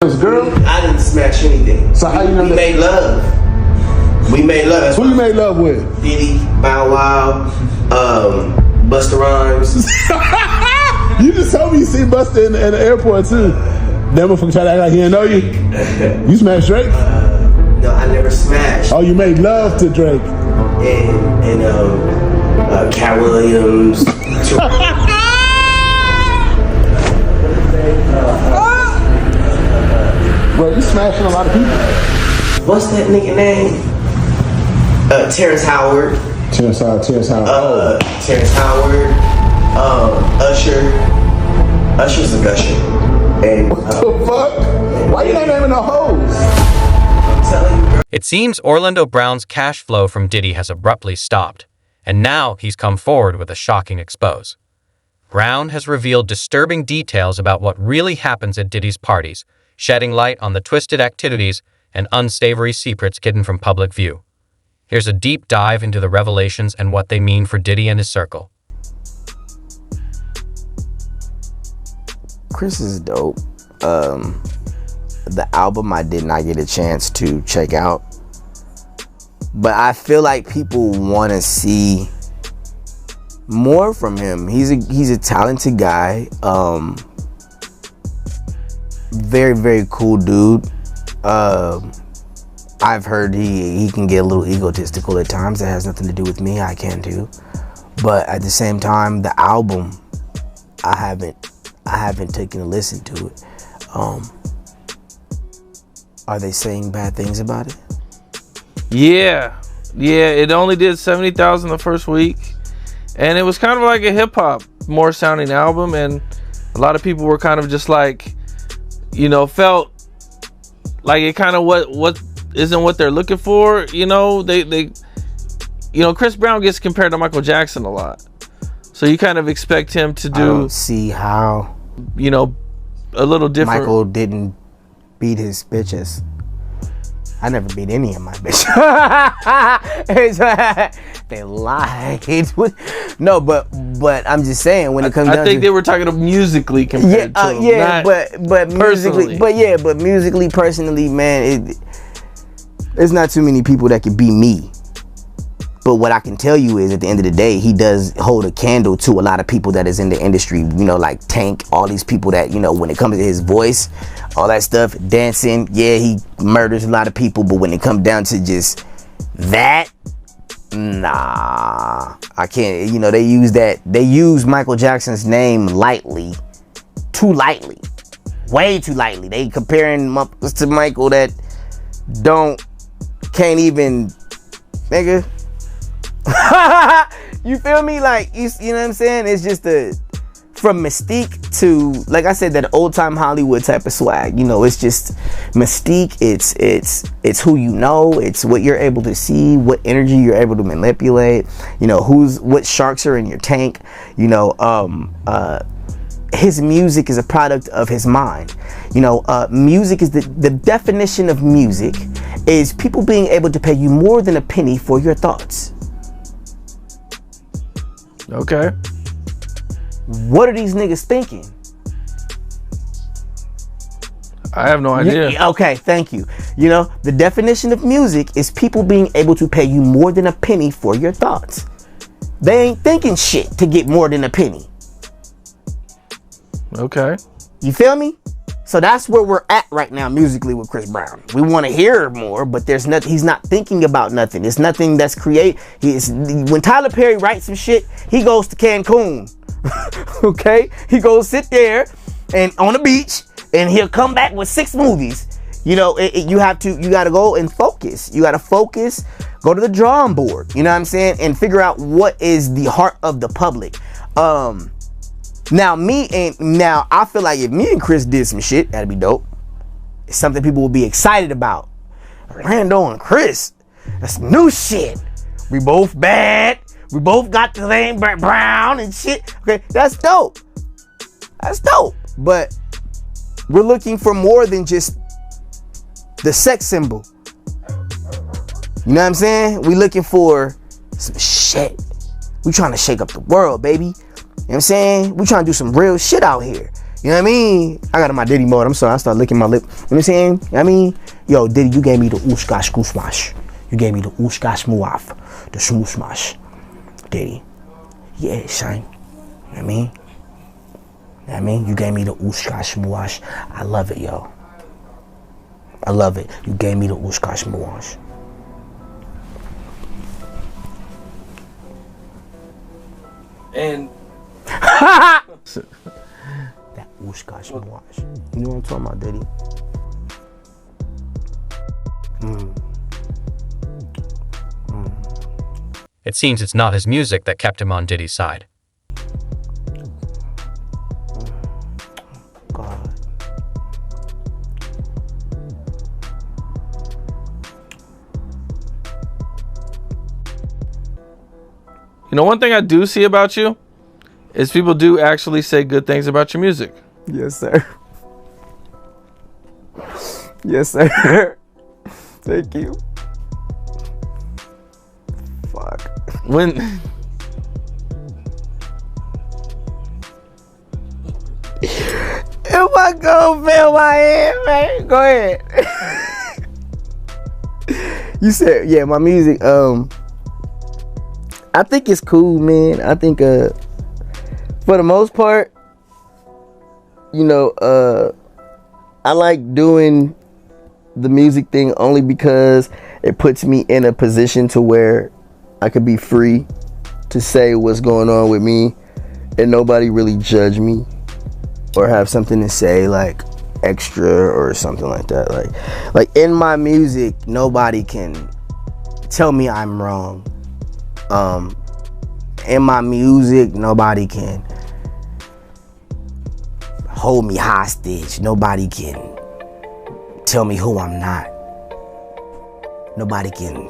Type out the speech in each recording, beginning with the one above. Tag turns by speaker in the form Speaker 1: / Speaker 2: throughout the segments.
Speaker 1: Girl?
Speaker 2: I didn't smash anything.
Speaker 1: So how you know
Speaker 2: we
Speaker 1: that?
Speaker 2: made love. We made love. That's
Speaker 1: Who you made love with?
Speaker 2: Diddy, Bow Wow, Busta Rhymes.
Speaker 1: You just told me you see Busta in the airport too. That motherfucker try to act like he didn't know you. You smashed Drake?
Speaker 2: No, I never smashed.
Speaker 1: Oh, you made love to Drake.
Speaker 2: And Cat Williams.
Speaker 1: Bro, you smashing a lot of people.
Speaker 2: What's that nigga name? Terrence Howard.
Speaker 1: Terrence Howard.
Speaker 2: Terrence Howard. Usher. Usher's a gusher. And
Speaker 1: What the fuck? Why you not naming no hoes?
Speaker 2: I'm telling you, bro.
Speaker 3: It seems Orlando Brown's cash flow from Diddy has abruptly stopped, and now he's come forward with a shocking expose. Brown has revealed disturbing details about what really happens at Diddy's parties, shedding light on the twisted activities and unsavory secrets hidden from public view. Here's a deep dive into the revelations and what they mean for Diddy and his circle.
Speaker 4: Chris is dope. The album I did not get a chance to check out, but I feel like people want to see more from him. He's a talented guy. Very, very cool dude. I've heard he can get a little egotistical at times. That has nothing to do with me. I can too. But at the same time, the album, I haven't taken a listen to it. Are they saying bad things about it?
Speaker 5: Yeah. It only did 70,000 the first week, and it was kind of like a hip hop more sounding album, and a lot of people were kind of just like, felt like it kind of what isn't what they're looking for. They Chris Brown gets compared to Michael Jackson a lot, so you kind of expect him to do.
Speaker 4: I don't see how.
Speaker 5: A little different.
Speaker 4: Michael didn't beat his bitches. I never beat any of my bitches. They lied. No, but I'm just saying when it comes down
Speaker 5: I think
Speaker 4: to,
Speaker 5: they were talking of musically compared to him,
Speaker 4: yeah,
Speaker 5: not
Speaker 4: but musically,
Speaker 5: personally.
Speaker 4: but musically, personally, man, there's not too many people that can beat me. But what I can tell you is, at the end of the day, he does hold a candle to a lot of people that is in the industry, like Tank, all these people that, when it comes to his voice, all that stuff, dancing, yeah, he murders a lot of people, but when it comes down to just that, nah, I can't. They use Michael Jackson's name lightly, too lightly, way too lightly. They comparing to Michael that can't even, nigga. You feel me? Like, you know what I'm saying? It's just from mystique to, like I said, that old time Hollywood type of swag. It's just mystique. It's who you know. It's what you're able to see, what energy you're able to manipulate. What sharks are in your tank. His music is a product of his mind. Music is the definition of music is people being able to pay you more than a penny for your thoughts.
Speaker 5: Okay.
Speaker 4: What are these niggas thinking?
Speaker 5: I have no idea.
Speaker 4: Okay, thank you. The definition of music is people being able to pay you more than a penny for your thoughts. They ain't thinking shit to get more than a penny.
Speaker 5: Okay.
Speaker 4: You feel me? So that's where we're at right now musically with Chris Brown. We want to hear more, but there's nothing. He's not thinking about nothing. It's nothing that's when Tyler Perry writes some shit, he goes to Cancun. Okay? He goes sit there and on the beach, and he'll come back with 6 movies. You got to go and focus. You got to focus, go to the drawing board, you know what I'm saying? And figure out what is the heart of the public. Now I feel like if me and Chris did some shit, that'd be dope. It's something people will be excited about. Orlando and Chris, that's new shit. We both bad. We both got the same brown and shit. Okay, that's dope. That's dope. But we're looking for more than just the sex symbol. You know what I'm saying? We looking for some shit. We trying to shake up the world, baby. You know what I'm saying? We trying to do some real shit out here. You know what I mean? I got in my Diddy mode. I'm sorry. I started licking my lip. You know what I'm saying? You know what I mean? Yo, Diddy, you gave me the ooshkash gooshmash. You gave me the ooshkash muaf. The smooshmash. Diddy. Yeah, shine. You know what I mean? You know what I mean? You gave me the ooshkash muash. I love it, yo. I love it. You gave me the ooshkash muash.
Speaker 5: And
Speaker 4: that ooshkash muash. You know what I'm talking about, Diddy?
Speaker 3: It seems it's not his music that kept him on Diddy's side.
Speaker 4: God.
Speaker 5: you know, one thing I do see about you is people do actually say good things about your music.
Speaker 4: Yes, sir. Yes, sir. Thank you. Fuck.
Speaker 5: When
Speaker 4: If I go feel my head, man, go ahead. You said, yeah, my music, I think it's cool, man. I think, for the most part, you know, I like doing the music thing only because it puts me in a position to where I could be free to say what's going on with me and nobody really judge me or have something to say like extra or something like that. Like in my music, nobody can tell me I'm wrong. In my music, nobody can hold me hostage. Nobody can tell me who I'm not. Nobody can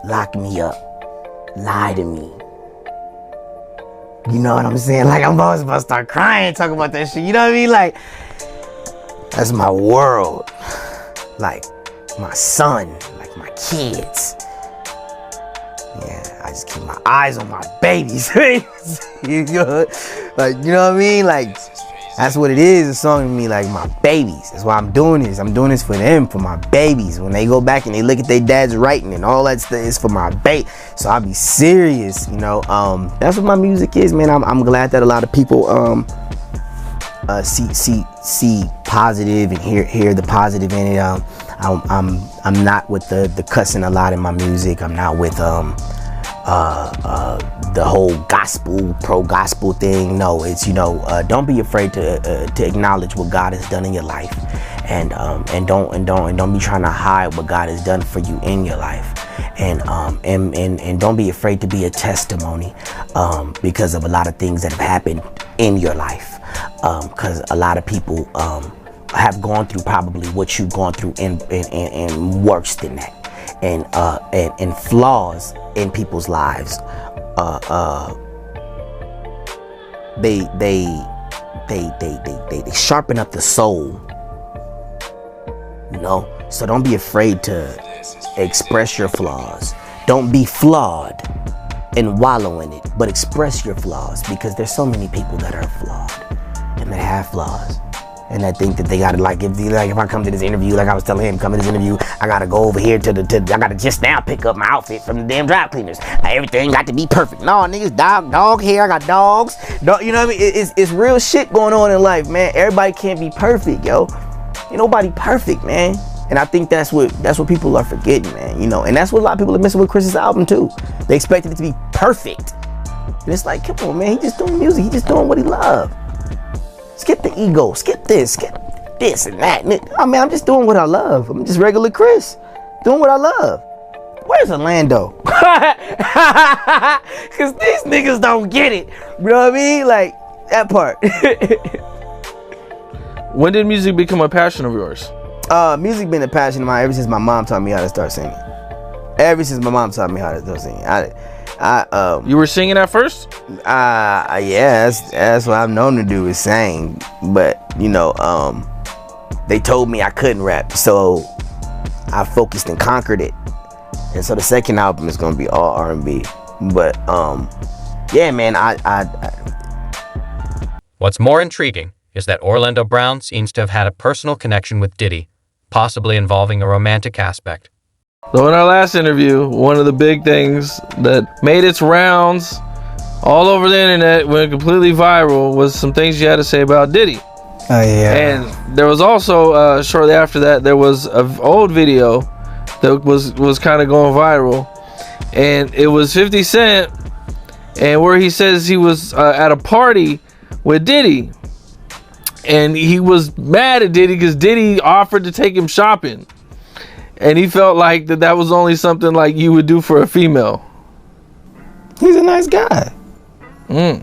Speaker 4: lock me up, lie to me. You know what I'm saying? Like, I'm always about to start crying talking about that shit. You know what I mean? Like, that's my world. Like, my son, like my kids. Yeah, I just keep my eyes on my babies. You know? Like, you know what I mean? Like, that's what it is. A song to me, like my babies. That's why I'm doing this. I'm doing this for them, for my babies. When they go back and they look at their dad's writing and all that stuff, is for my baby. So I'll be serious, you know. That's what my music is, man. I'm glad that a lot of people see positive and hear the positive in it. I'm not with the cussing a lot in my music. I'm not with the whole gospel, pro-gospel thing. No, it's, you know, don't be afraid to acknowledge what God has done in your life, and don't be trying to hide what God has done for you in your life, and don't be afraid to be a testimony, because of a lot of things that have happened in your life, because a lot of people have gone through probably what you've gone through and worse than that, and flaws in people's lives. They sharpen up the soul, you know. So don't be afraid to express your flaws. Don't be flawed and wallow in it, but express your flaws, because there's so many people that are flawed and that have flaws. And I think that they gotta, like, if I come to this interview, like I was telling him, come to this interview, I gotta go over here I gotta just now pick up my outfit from the damn dry cleaners. Everything got to be perfect. No, niggas, dog hair, I got dogs. Dog, you know what I mean? It's real shit going on in life, man. Everybody can't be perfect, yo. Ain't nobody perfect, man. And I think that's what people are forgetting, man. You know, and that's what a lot of people are missing with Chris's album too. They expected it to be perfect, and it's like, come on, man. He just doing music. He just doing what he loves. Skip the ego, skip this and that. I mean, I'm just doing what I love. I'm just regular Chris, doing what I love. Where's Orlando? Because these niggas don't get it. You know what I mean? Like, that part.
Speaker 5: When did music become a passion of yours?
Speaker 4: Music been a passion of mine ever since my mom taught me how to start singing. Ever since my mom taught me how to start singing.
Speaker 5: You were singing at first?
Speaker 4: Yeah, that's what I'm known to do, is sing. But, you know, they told me I couldn't rap, so I focused and conquered it. And so the second album is gonna be all R&B. But yeah, man,
Speaker 3: What What's more intriguing is that Orlando Brown seems to have had a personal connection with Diddy, possibly involving a romantic aspect.
Speaker 5: So in our last interview, one of the big things that made its rounds all over the internet, went completely viral, was some things you had to say about Diddy.
Speaker 4: Oh yeah.
Speaker 5: And there was also shortly after that, there was an old video that was kind of going viral, and it was 50 Cent, and where he says he was at a party with Diddy, and he was mad at Diddy because Diddy offered to take him shopping, and he felt like that was only something like you would do for a female.
Speaker 4: He's a nice guy. He's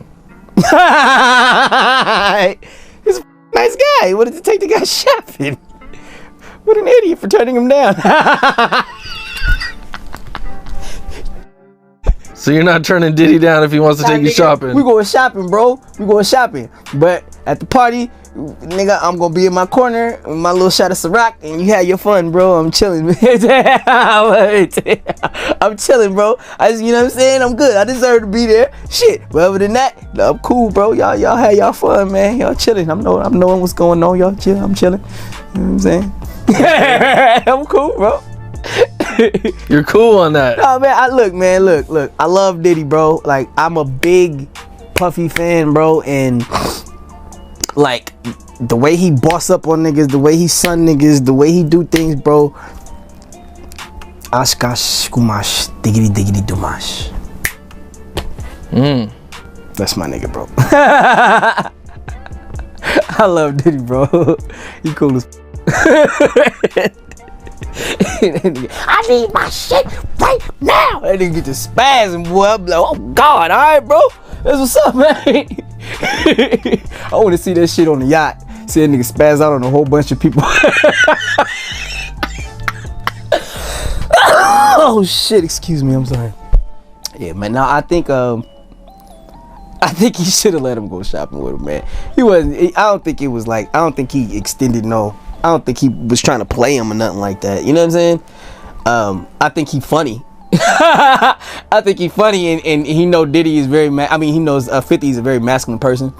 Speaker 4: a nice guy. What did it take to go shopping? What an idiot for turning him down.
Speaker 5: So you're not turning Diddy down if he wants to take you shopping?
Speaker 4: We going shopping, bro. We going shopping. But at the party, nigga, I'm gonna be in my corner with my little shot of Ciroc, and you have your fun, bro. I'm chilling. I'm chilling, bro. You know what I'm saying? I'm good. I deserve to be there. Shit. But other than that, I'm cool, bro. Y'all have y'all fun, man. Y'all chilling. I'm knowing what's going on. Y'all chill. I'm chilling. You know what I'm saying? I'm cool, bro.
Speaker 5: You're cool on that.
Speaker 4: No, man. Look. I love Diddy, bro. Like, I'm a big Puffy fan, bro, and like the way he boss up on niggas, the way he son niggas, the way he do things, bro. Ashkash kumash diggity diggity dumash. That's my nigga, bro. I love Diddy, bro. He cool as I need my shit right now. That nigga get to spazzing, boy. I'm like, oh God, all right, bro. That's what's up, man. I want to see that shit on the yacht. See that nigga spaz out on a whole bunch of people. Oh shit, excuse me, I'm sorry. Yeah, man. Now I think he should have let him go shopping with him, man. He wasn't. I don't think it was like. I don't think he extended no. I don't think he was trying to play him or nothing like that. You know what I'm saying? I think he funny. I think he funny, and he know Diddy is very. He knows 50 is a very masculine person.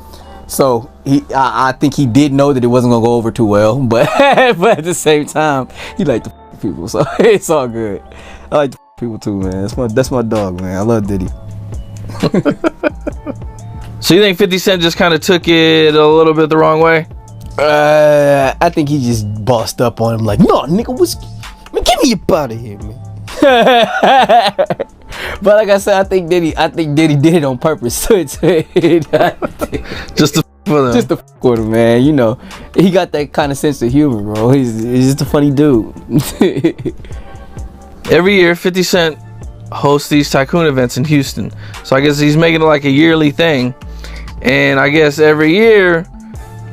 Speaker 4: So I think he did know that it wasn't gonna go over too well. But at the same time, he liked the people, so it's all good. I like the people too, man. That's my dog, man. I love Diddy.
Speaker 5: So you think 50 Cent just kind of took it a little bit the wrong way?
Speaker 4: I think he just bossed up on him like, no, nigga, man, get me up out of here, man. But like I said, I think Diddy did it on purpose. Just to fuck with him, man. You know, he got that kind of sense of humor, bro. He's just a funny dude.
Speaker 5: Every year, 50 Cent hosts these tycoon events in Houston. So I guess he's making it like a yearly thing. And I guess every year,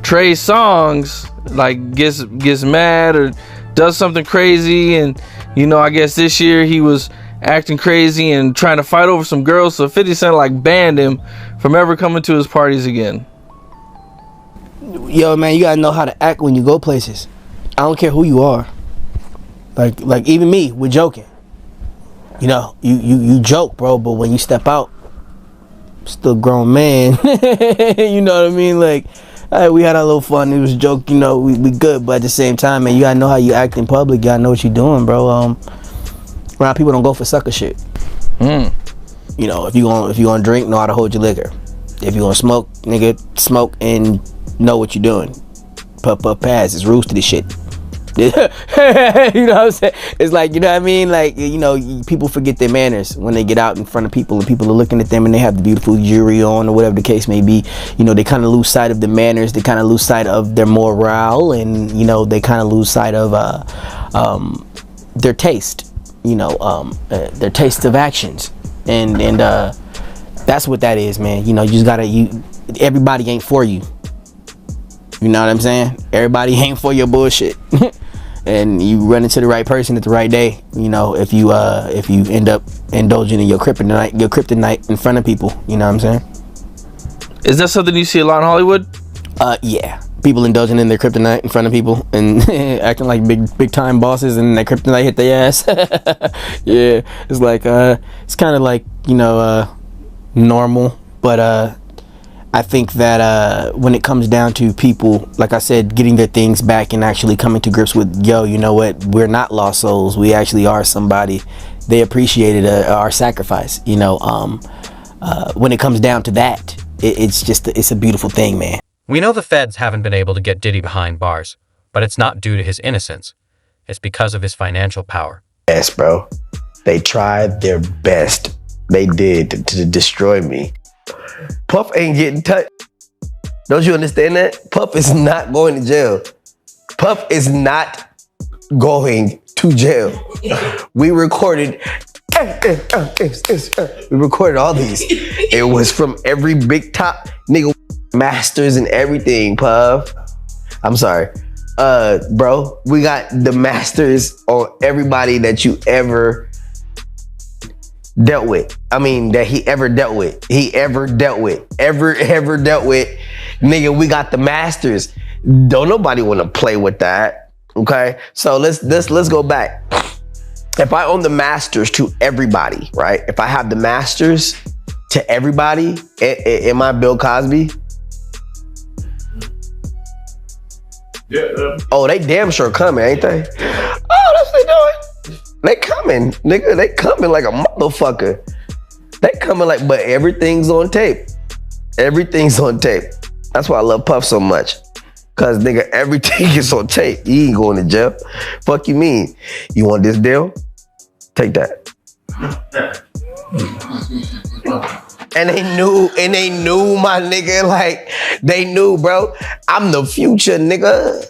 Speaker 5: Trey Songz like gets mad or does something crazy, and you know, I guess this year he was acting crazy and trying to fight over some girls, so 50 Cent like banned him from ever coming to his parties again.
Speaker 4: Yo, man, you gotta know how to act when you go places. I don't care who you are. Like even me, we're joking. You know, you joke, bro, but when you step out, still a grown man. You know what I mean? Like, hey, we had our little fun. It was a joke, you know. We good, but at the same time, man, you gotta know how you act in public. You gotta know what you're doing, bro. Around people don't go for sucker shit. You know, if you gonna drink, know how to hold your liquor. If you gonna smoke, nigga, smoke and know what you're doing. Puff, pass. It's rules to this shit. You know what I'm saying? It's like, you know what I mean? Like, you know, people forget their manners when they get out in front of people and people are looking at them and they have the beautiful jewelry on or whatever the case may be. You know, they kind of lose sight of the manners. They kind of lose sight of their morale, and, you know, they kind of lose sight of their taste, you know, their taste of actions. And that's what that is, man. You know, you just gotta, everybody ain't for you. You know what I'm saying? Everybody ain't for your bullshit. And you run into the right person at the right day. You know, if you end up indulging in your kryptonite in front of people. You know what I'm saying?
Speaker 5: Is that something you see a lot in Hollywood?
Speaker 4: Yeah. People indulging in their kryptonite in front of people and acting like big time bosses, and that kryptonite hit their ass. Yeah, it's like it's kind of like, you know, normal, but I think that when it comes down to people, like I said, getting their things back and actually coming to grips with, yo, you know what? We're not lost souls. We actually are somebody. They appreciated our sacrifice. You know, when it comes down to that, it's a beautiful thing, man.
Speaker 3: We know the feds haven't been able to get Diddy behind bars, but it's not due to his innocence. It's because of his financial power.
Speaker 2: Yes, bro. They tried their best. They did to destroy me. Puff ain't getting touched. Don't you understand that? Puff is not going to jail. Puff is not going to jail. We recorded all these. It was from every big top nigga, masters and everything, Puff. I'm sorry. Bro, we got the masters on everybody that you ever dealt with. I mean, that he ever dealt with. Ever dealt with. Nigga, we got the masters. Don't nobody want to play with that. Okay? So let's go back. If I own the masters to everybody, right? If I have the masters to everybody, am I Bill Cosby?
Speaker 1: Yeah.
Speaker 2: Oh, they damn sure coming, ain't they? Oh, that's what they doing. They coming, nigga. They coming like a motherfucker. They coming like, but everything's on tape. Everything's on tape. That's why I love Puff so much. Cause nigga, everything is on tape. You ain't going to jail. Fuck you mean? You want this deal? Take that. And they knew, my nigga, like, they knew, bro. I'm the future, nigga.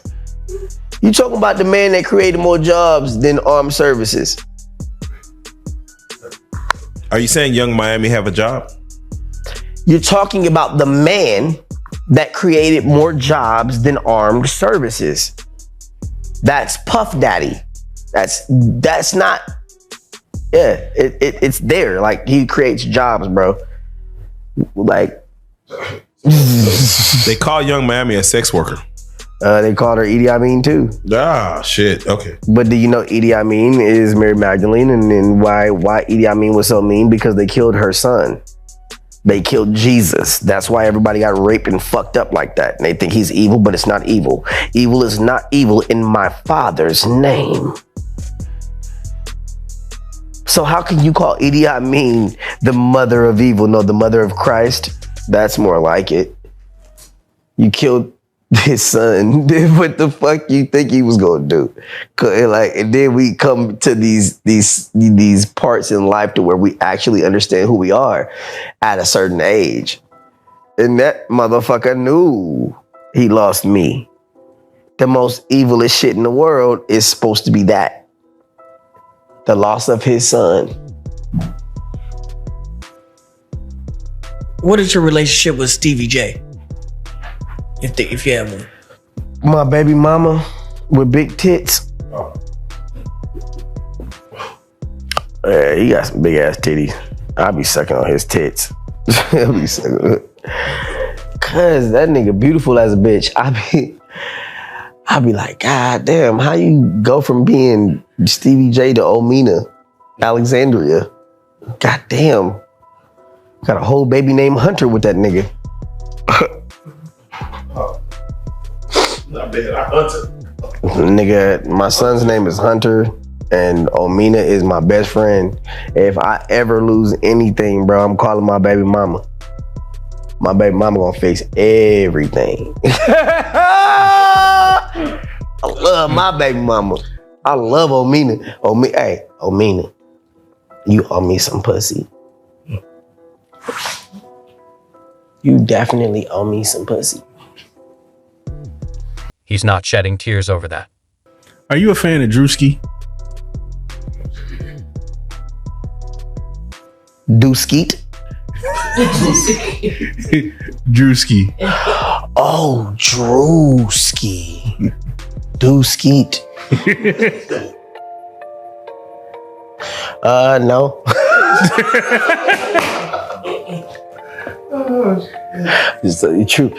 Speaker 2: You talking about the man that created more jobs than armed services.
Speaker 6: Are you saying Young Miami have a job?
Speaker 2: You're talking about the man that created more jobs than armed services. That's Puff Daddy. That's not, yeah, it's there. Like, he creates jobs, bro. Like,
Speaker 6: They call Young Miami a sex worker.
Speaker 2: They called her Idi Amin too.
Speaker 6: Ah, shit. Okay.
Speaker 2: But do you know Idi Amin is Mary Magdalene? And then why Idi Amin was so mean? Because they killed her son. They killed Jesus. That's why everybody got raped and fucked up like that. And they think he's evil, but it's not evil. Evil is not evil in my Father's name. So how can you call Idi Amin the mother of evil? No, the mother of Christ. That's more like it. You killed his son. What the fuck you think he was gonna do? And then we come to these parts in life to where we actually understand who we are at a certain age. And that motherfucker knew he lost me. The most evilest shit in the world is supposed to be that. The loss of his son.
Speaker 7: What is your relationship with Stevie J? If you have one.
Speaker 2: My baby mama with big tits. Yeah, he got some big ass titties. I'll be sucking on his tits. I'll be sucking on it. Cause that nigga beautiful as a bitch. I be like, God damn, how you go from being Stevie J to Omina, Alexandria? God damn. Got a whole baby named Hunter with that nigga.
Speaker 1: Not bad. I Hunter.
Speaker 2: Nigga, my son's name is Hunter and Omina is my best friend. If I ever lose anything, bro, I'm calling my baby mama. My baby mama gonna face everything. I love my baby mama. I love Omina. Hey, Omina, you owe me some pussy. You definitely owe me some pussy.
Speaker 3: He's not shedding tears over that.
Speaker 1: Are you a fan of Drewski?
Speaker 2: Dooskiet?
Speaker 1: Drewski.
Speaker 2: Oh, Drewski. Dooskiet. No. Just tell you the truth.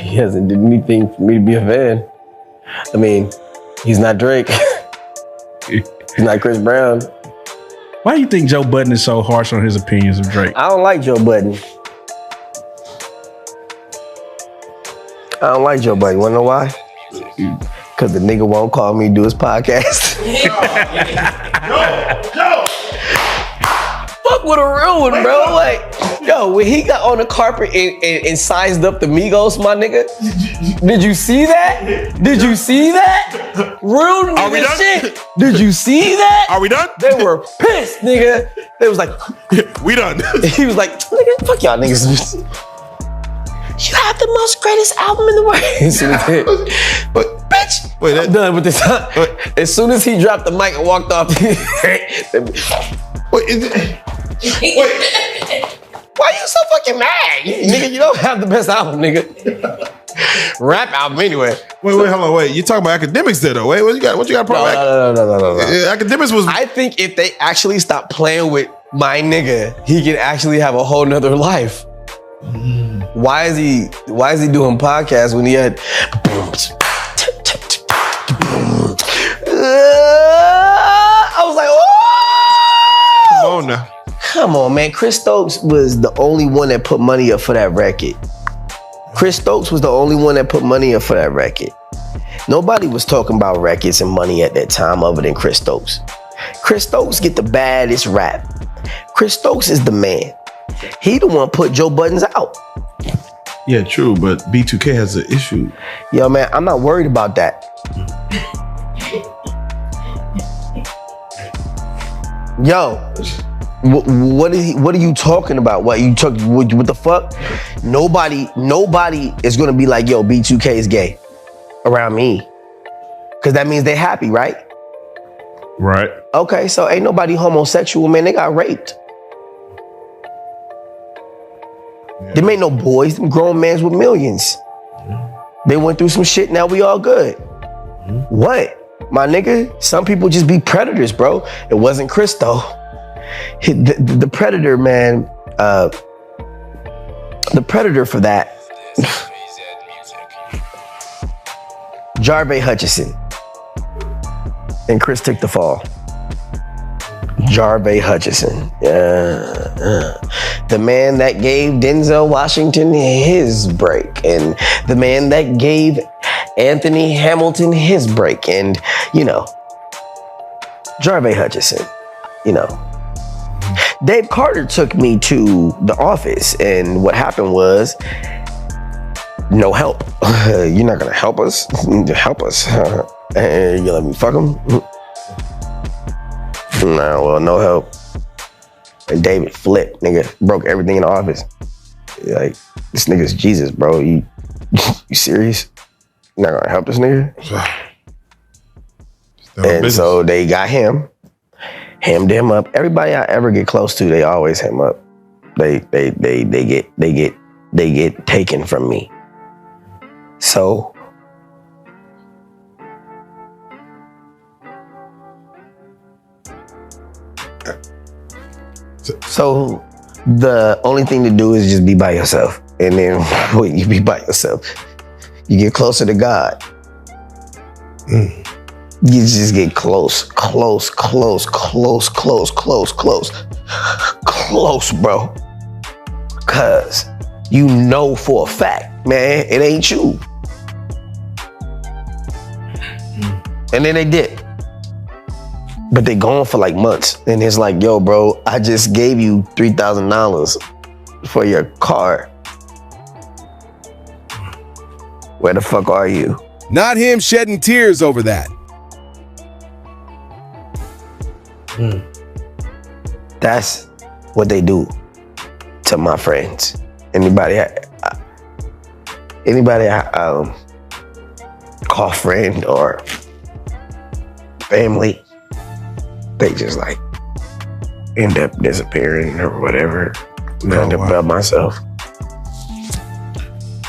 Speaker 2: He hasn't done anything for me to be a fan. I mean, he's not Drake. He's not Chris Brown.
Speaker 1: Why do you think Joe Budden is so harsh on his opinions of Drake?
Speaker 2: I don't like Joe Budden. I don't like Joe Budden. You wanna know why? Because the nigga won't call me to do his podcast.
Speaker 1: Joe.
Speaker 2: Fuck with a real one, bro. Like, yo, when he got on the carpet and sized up the Migos, my nigga. Did you see that? Did you see that? Real nigga shit. Did you see that?
Speaker 6: Are we done?
Speaker 2: They were pissed, nigga. They was like,
Speaker 6: We done.
Speaker 2: he was like, nigga, fuck y'all niggas. You have the most greatest album in the world. But bitch,
Speaker 6: Wait,
Speaker 2: I'm done with this. As soon as he dropped the mic and walked off,
Speaker 6: Wait, is it? Wait.
Speaker 2: why you so fucking mad? Nigga, you don't have the best album, nigga. Rap album anyway.
Speaker 6: Wait, hold on, wait. You talking about academics there though? Wait, what you got a problem?
Speaker 2: No.
Speaker 6: Academics was.
Speaker 2: I think if they actually stop playing with my nigga, he can actually have a whole nother life. Why is he doing podcasts when he had I was like, oh!
Speaker 6: Come on now.
Speaker 2: Come on, man. Chris Stokes was the only one that put money up for that record. Chris Stokes was the only one that put money up for that record. Nobody was talking about records and money at that time other than Chris Stokes. Chris Stokes get the baddest rap. Chris Stokes is the man. He the one put Joe Buttons out.
Speaker 6: Yeah, true, but B2K has an issue.
Speaker 2: Yo, man, I'm not worried about that. Yo, what are you talking about? What the fuck? Nobody is gonna be like, yo, B2K is gay around me. Cause that means they're happy, right?
Speaker 6: Right.
Speaker 2: Okay, so ain't nobody homosexual, man. They got raped. Yeah. Them ain't no boys, them grown mans with millions. Yeah. They went through some shit, now we all good. What? My nigga, some people just be predators, bro. It wasn't Chris though. The predator, man, the predator for that. Jarvey Hutchison. And Chris took the fall. Jarvey Hutchison. The man that gave Denzel Washington his break. And the man that gave Anthony Hamilton his break. And, you know, Jarvey Hutchison, you know. Dave Carter took me to the office, and what happened was, no help. You're not gonna help us? Help us. And you let me fuck him? Nah, well, no help. And David flipped, nigga, broke everything in the office. Like, this nigga's Jesus, bro. You serious? You're not gonna help this nigga? And so they got him, hemmed him up. Everybody I ever get close to, they always hem up. They get taken from me. So the only thing to do is just be by yourself. And then when you be by yourself, you get closer to God. You just get close, bro. Cause you know for a fact, man, it ain't you. And then they did. But they gone for like months. And it's like, yo, bro, I just gave you $3,000 for your car. Where the fuck are you?
Speaker 8: Not him shedding tears over that.
Speaker 2: That's what they do to my friends. Anybody call friend or family, they just like end up disappearing or whatever. I end up by myself.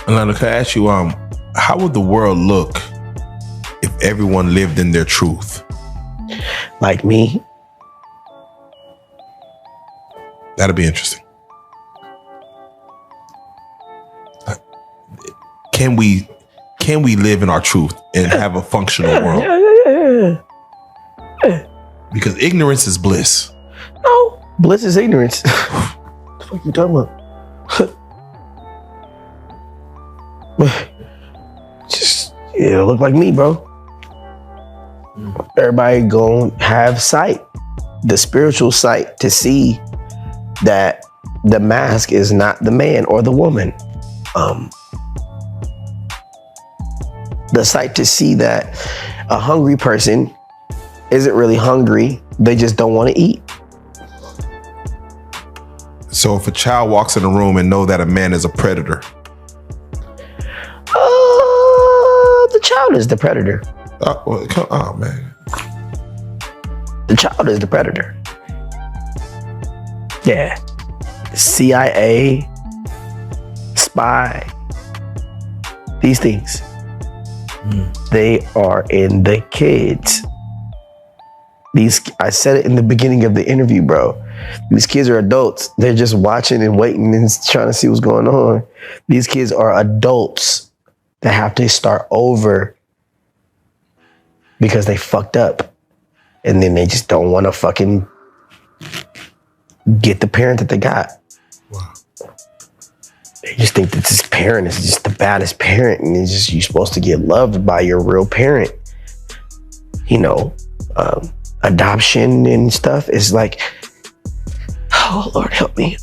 Speaker 6: Alana, can I ask you, how would the world look if everyone lived in their truth?
Speaker 2: Like me?
Speaker 6: That'd be interesting. Can we live in our truth and have a functional world?
Speaker 2: Yeah.
Speaker 6: Because ignorance is bliss.
Speaker 2: No, bliss is ignorance. What the fuck you talking about? It'll look like me, bro. Everybody gonna have sight, the spiritual sight, to see that the mask is not the man or the woman. The sight to see that a hungry person isn't really hungry, they just don't want to eat.
Speaker 6: So if a child walks in a room and know that a man is a predator,
Speaker 2: The child is the predator.
Speaker 6: oh man.
Speaker 2: The child is the predator. Yeah. CIA, spy, these things. They are in the kids. I said it in the beginning of the interview, bro. These kids are adults. They're just watching and waiting and trying to see what's going on. These kids are adults that have to start over because they fucked up. And then they just don't want to fucking get the parent that they got.
Speaker 6: Wow.
Speaker 2: They just think that this parent is just the baddest parent, and it's just, you're supposed to get loved by your real parent. You know, adoption and stuff is like, oh Lord help me.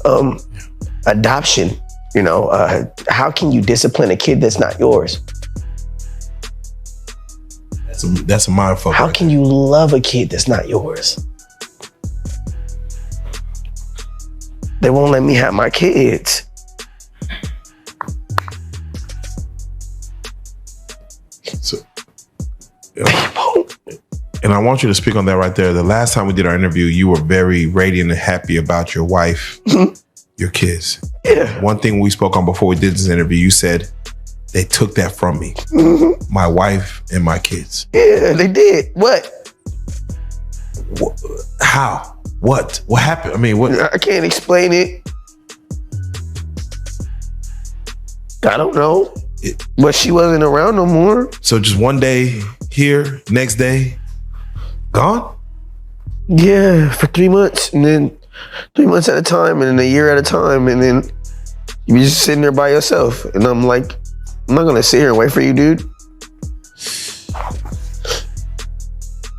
Speaker 2: Adoption, you know, how can you discipline a kid that's not yours?
Speaker 6: That's a mindfuck.
Speaker 2: How can you love a kid that's not yours? They won't let me have my kids.
Speaker 6: So, and I want you to speak on that right there. The last time we did our interview, you were very radiant and happy about your wife, your kids.
Speaker 2: Yeah.
Speaker 6: One thing we spoke on before we did this interview, you said, they took that from me. My wife and my kids.
Speaker 2: Yeah, they did. What?
Speaker 6: How? What happened? I mean, what?
Speaker 2: I can't explain it. I don't know. But she wasn't around no more.
Speaker 6: So just one day here, next day, gone?
Speaker 2: Yeah, for 3 months, and then 3 months at a time, and then a year at a time, and then you just sitting there by yourself. And I'm like, I'm not gonna sit here and wait for you, dude.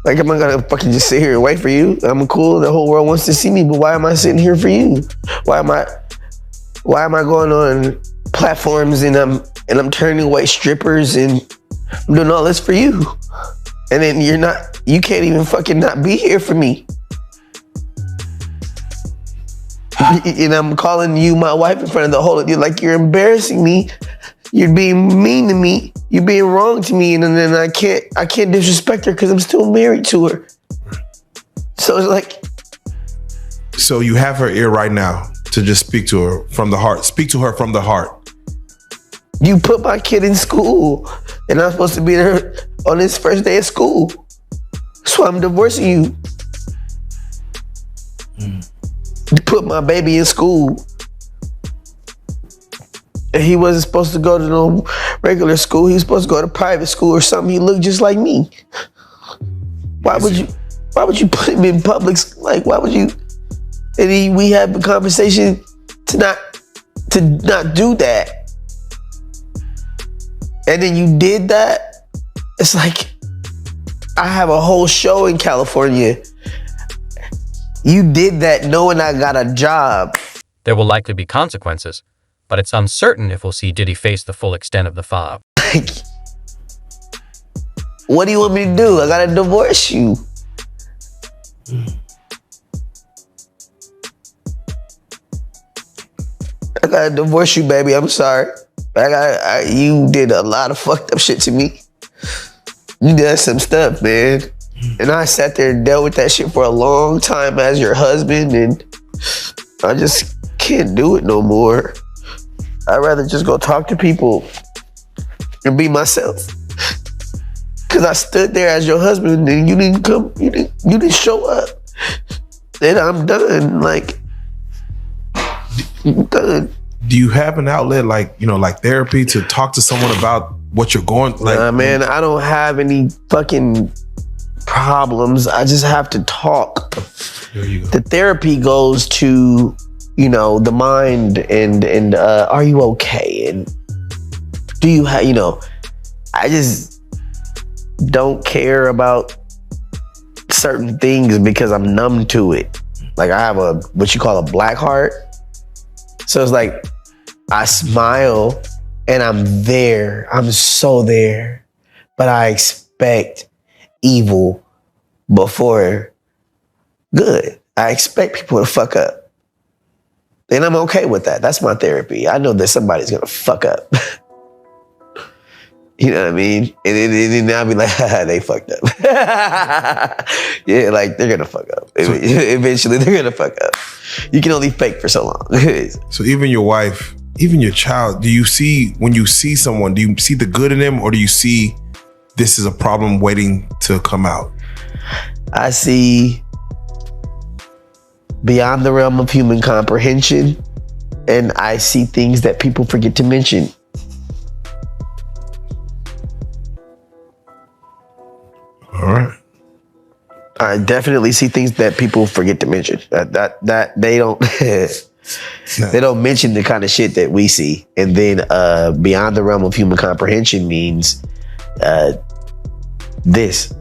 Speaker 2: Like, I'm not gonna fucking just sit here and wait for you. I'm cool. The whole world wants to see me, but why am I sitting here for you? Why am I going on platforms and I'm turning away strippers and I'm doing all this for you? And then you can't even fucking not be here for me. And I'm calling you my wife in front of the whole, you're like, you're embarrassing me. You're being mean to me. You're being wrong to me. And then I can't disrespect her because I'm still married to her. So it's like.
Speaker 6: So you have her ear right now to just speak to her from the heart. Speak to her from the heart.
Speaker 2: You put my kid in school and I'm supposed to be there on his first day of school. So I'm divorcing you. You put my baby in school. And he wasn't supposed to go to no regular school. He was supposed to go to private school or something. He looked just like me. Why would you put him in public? Like, why would you? And we had the conversation to not do that. And then you did that. It's like, I have a whole show in California. You did that knowing I got a job.
Speaker 3: There will likely be consequences, but it's uncertain if we'll see Diddy face the full extent of the fallout.
Speaker 2: Like, what do you want me to do? I gotta divorce you. I gotta divorce you, baby. I'm sorry. You did a lot of fucked up shit to me. You did some stuff, man. And I sat there and dealt with that shit for a long time as your husband, and I just can't do it no more. I'd rather just go talk to people and be myself. Cause I stood there as your husband and you didn't come, you didn't show up. Then I'm done, like, I'm done.
Speaker 6: Do you have an outlet like therapy to talk to someone about what you're going like?
Speaker 2: Nah, man, I don't have any fucking problems. I just have to talk.
Speaker 6: There you go.
Speaker 2: The therapy goes to, the mind and are you okay? And do you have, don't care about certain things because I'm numb to it. Like I have what you call a black heart. So it's like I smile and I'm there. I'm so there. But I expect evil before good. I expect people to fuck up. And I'm okay with that. That's my therapy. I know that somebody's gonna fuck up. You know what I mean? And then I'll be like, they fucked up. Yeah, like they're gonna fuck up. Eventually they're gonna fuck up. You can only fake for so long.
Speaker 6: So even your wife, even your child, when you see someone, do you see the good in them, or do you see this is a problem waiting to come out?
Speaker 2: I see beyond the realm of human comprehension, and I see things that people forget to mention.
Speaker 6: All right.
Speaker 2: I definitely see things that people forget to mention. That they don't they don't mention the kind of shit that we see. And then beyond the realm of human comprehension means this.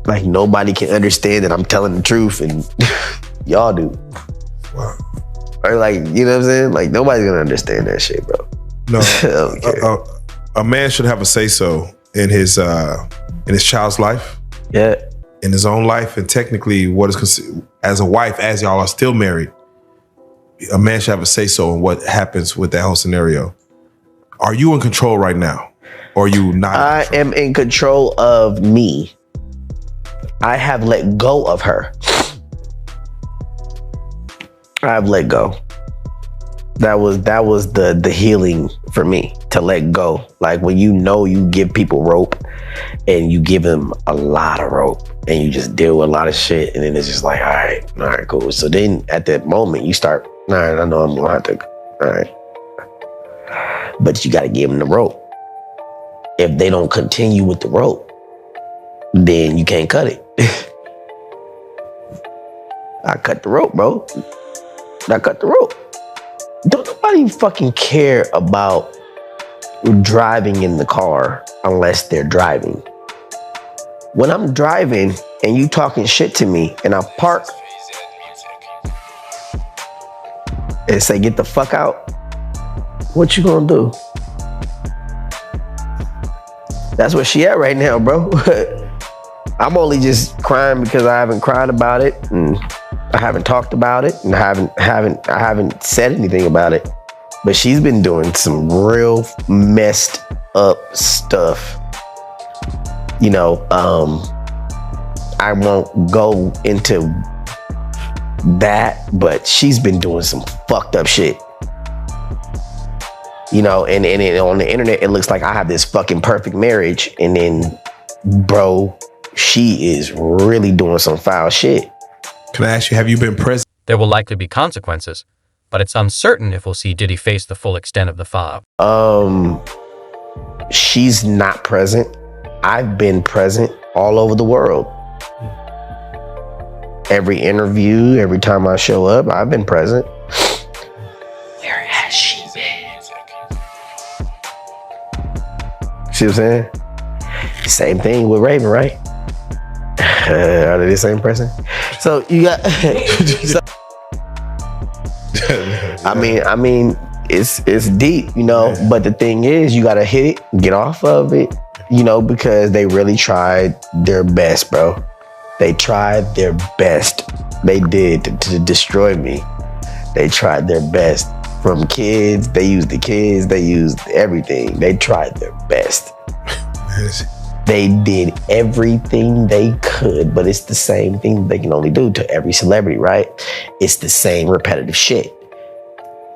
Speaker 2: Like nobody can understand that I'm telling the truth, and y'all do.
Speaker 6: Wow.
Speaker 2: Or like, you know what I'm saying? Like nobody's gonna understand that shit, bro.
Speaker 6: No, a man should have a say so in his child's life.
Speaker 2: Yeah.
Speaker 6: In his own life, and technically, what is as a wife, as y'all are still married, a man should have a say so in what happens with that whole scenario. Are you in control right now, or are you not?
Speaker 2: I am in control of me. I have let go of her. I've let go. That was the healing for me, to let go. Like when you give people rope and you give them a lot of rope and you just deal with a lot of shit, and then it's just like, all right, cool. So then at that moment you start, all right, I know I'm gonna have to, all right. But you gotta give them the rope. If they don't continue with the rope, then you can't cut it. I cut the rope, bro. I cut the rope. Don't nobody fucking care about driving in the car unless they're driving. When I'm driving and you talking shit to me and I park and say, get the fuck out, what you gonna do? That's where she at right now, bro. I'm only just crying because I haven't cried about it, and I haven't talked about it, and I haven't said anything about it. But she's been doing some real messed up stuff. You know, I won't go into that, but she's been doing some fucked up shit. You know, and on the internet, it looks like I have this fucking perfect marriage, and then, bro, she is really doing some foul shit.
Speaker 6: Can I ask you, have you been present?
Speaker 3: There will likely be consequences, but it's uncertain if we'll see Diddy face the full extent of the fob.
Speaker 2: She's not present. I've been present all over the world. Every interview, every time I show up, I've been present. Where has she been? See what I'm saying? Same thing with Raven, right? Are they the same person? So you got. I mean, it's deep, you know. Yeah. But the thing is, you gotta hit it, get off of it, you know, because they really tried their best, bro. They tried their best. They did to destroy me. They tried their best. From kids, they used the kids. They used everything. They tried their best. They did everything they could, but it's the same thing they can only do to every celebrity, right? It's the same repetitive shit.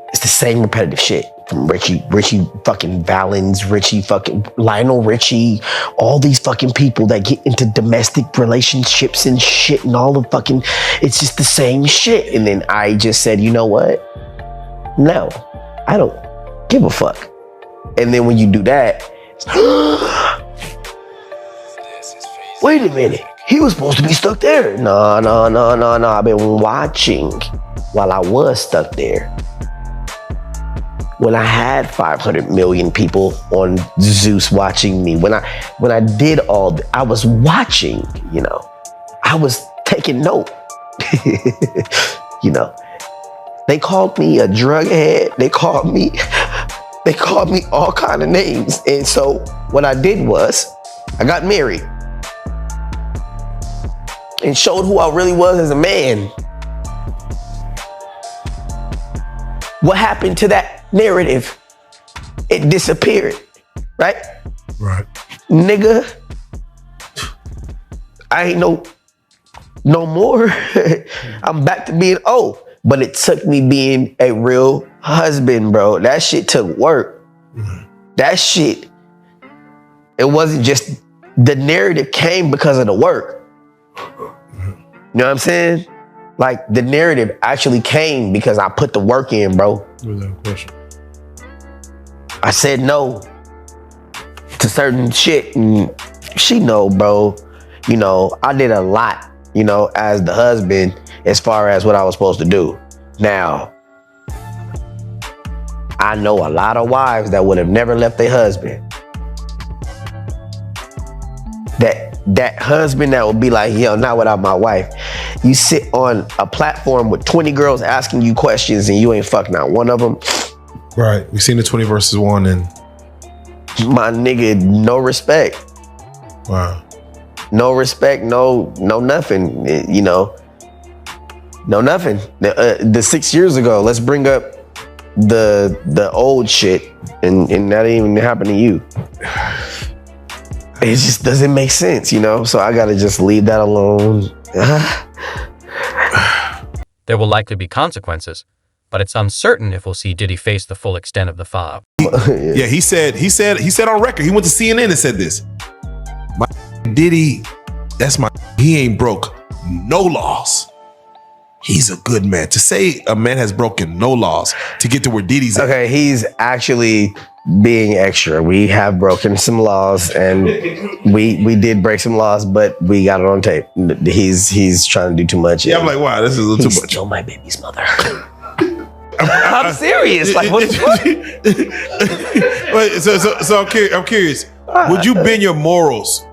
Speaker 2: It's the same repetitive shit from Richie fucking Valens, Richie fucking Lionel Richie, all these fucking people that get into domestic relationships and shit and all the fucking, it's just the same shit. And then I just said, you know what? No, I don't give a fuck. And then when you do that, wait a minute, he was supposed to be stuck there. No. I've been watching while I was stuck there. when I had 500 million people on Zeus watching me, when I did all, I was watching, you know, I was taking note, you know. They called me a drug head. They called me all kind of names. And so what I did was I got married and showed who I really was as a man. What happened to that narrative? It disappeared, right?
Speaker 6: Right.
Speaker 2: Nigga, I ain't no more. I'm back to being old. But it took me being a real husband, bro. That shit took work. That shit, it wasn't just, the narrative came because of the work. You know what I'm saying? Like, the narrative actually came because I put the work in, bro.
Speaker 6: Without question.
Speaker 2: I said no to certain shit, and she know, bro. You know, I did a lot, you know, as the husband, as far as what I was supposed to do. Now, I know a lot of wives that would have never left their husband. That husband that would be like, yo, not without my wife. You sit on a platform with 20 girls asking you questions and you ain't fuck not one of them.
Speaker 6: Right. We seen the 20 versus 1 and
Speaker 2: my nigga, no respect.
Speaker 6: wow.
Speaker 2: No respect, no nothing, you know. No nothing. The 6 years ago, let's bring up the old shit and that didn't even happen to you. It just doesn't make sense, you know? So I gotta just leave that alone.
Speaker 3: There will likely be consequences, but it's uncertain if we'll see Diddy face the full extent of the fallout.
Speaker 6: Yeah, he said on record, he went to CNN and said this. My Diddy, he ain't broke no laws. He's a good man. To say a man has broken no laws to get to where Diddy's at.
Speaker 2: Okay, he's actually being extra. We have broken some laws and we did break some laws, but we got it on tape. He's trying to do too much.
Speaker 6: Yeah, I'm like, wow, this is a little too much.
Speaker 2: Still my baby's mother. I'm serious. Like, what the fuck?
Speaker 6: Wait, so I'm curious. Would you bend your morals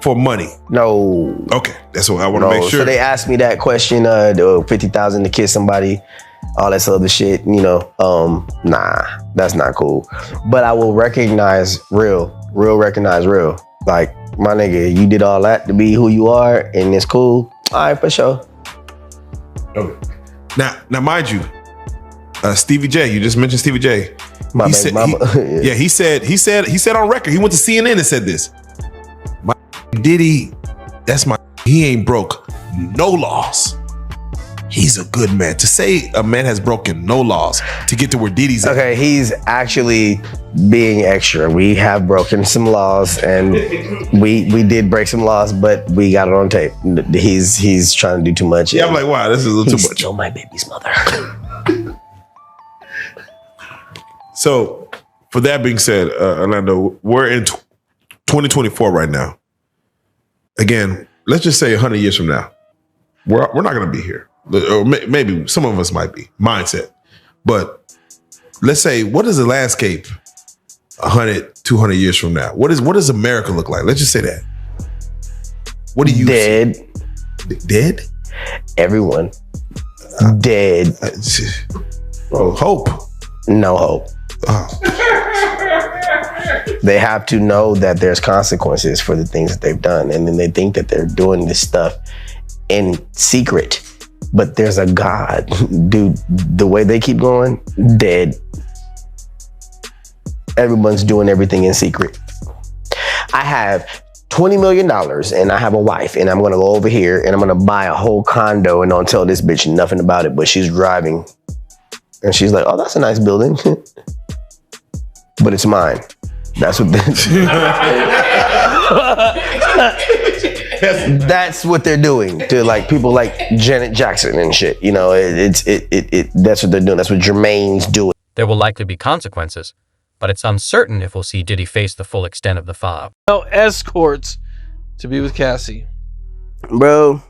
Speaker 6: for money?
Speaker 2: No.
Speaker 6: Okay, that's what I want to make sure.
Speaker 2: So they asked me that question, $50,000 to kiss somebody, all that other shit, you know. Nah, that's not cool. But I will recognize real. Like, my nigga, you did all that to be who you are, and it's cool. All right, for sure.
Speaker 6: Okay. Now, mind you, Stevie J, you just mentioned Stevie J.
Speaker 2: My baby mama.
Speaker 6: Yeah, he said on record, he went to CNN and said this. My Diddy, he ain't broke no laws. He's a good man. To say a man has broken no laws to get to where Diddy's at.
Speaker 2: Okay, he's actually being extra. We have broken some laws and we did break some laws, but we got it on tape. He's trying to do too much.
Speaker 6: Yeah, I'm like, wow, this is a little too much.
Speaker 2: Still my baby's mother.
Speaker 6: So, for that being said, Orlando, we're in 2024 right now. Again, let's just say 100 years from now, we're not going to be here. Or maybe some of us might be. Mindset. But let's say, what is the landscape 100, 200 years from now? What does America look like? Let's just say that. What do you
Speaker 2: Dead.
Speaker 6: See? Dead?
Speaker 2: Everyone. Dead.
Speaker 6: Bro, hope.
Speaker 2: No hope.
Speaker 6: Oh.
Speaker 2: They have to know that there's consequences for the things that they've done. And then they think that they're doing this stuff in secret. But there's a God. Dude, the way they keep going, dead. Everyone's doing everything in secret. I have $20 million and I have a wife and I'm gonna go over here and I'm gonna buy a whole condo and don't tell this bitch nothing about it, but she's driving. And she's like, oh, that's a nice building. But it's mine. That's what that's what they're doing to like people like Janet Jackson and shit. You know, that's what they're doing. That's what Jermaine's doing.
Speaker 3: There will likely be consequences, but it's uncertain if we'll see Diddy face the full extent of the fallout.
Speaker 5: No escorts to be with Cassie.
Speaker 2: Bro,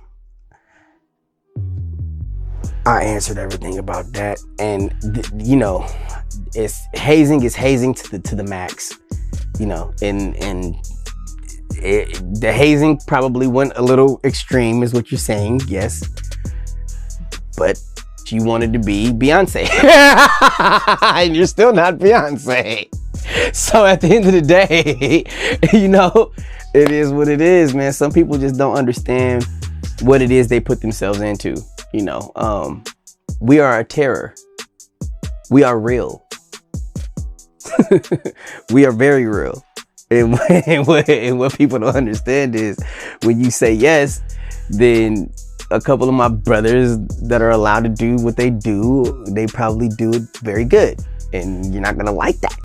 Speaker 4: I answered everything about that, and you know, it's hazing is hazing to the max, you know, and the hazing probably went a little extreme, is what you're saying, yes, but you wanted to be Beyonce, and you're still not Beyonce. So at the end of the day, you know, it is what it is, man. Some people just don't understand what it is they put themselves into. You know, we are a terror. We are real. We are very real. And what people don't understand is when you say yes, then a couple of my brothers that are allowed to do what they do, they probably do it very good. And you're not going to like that.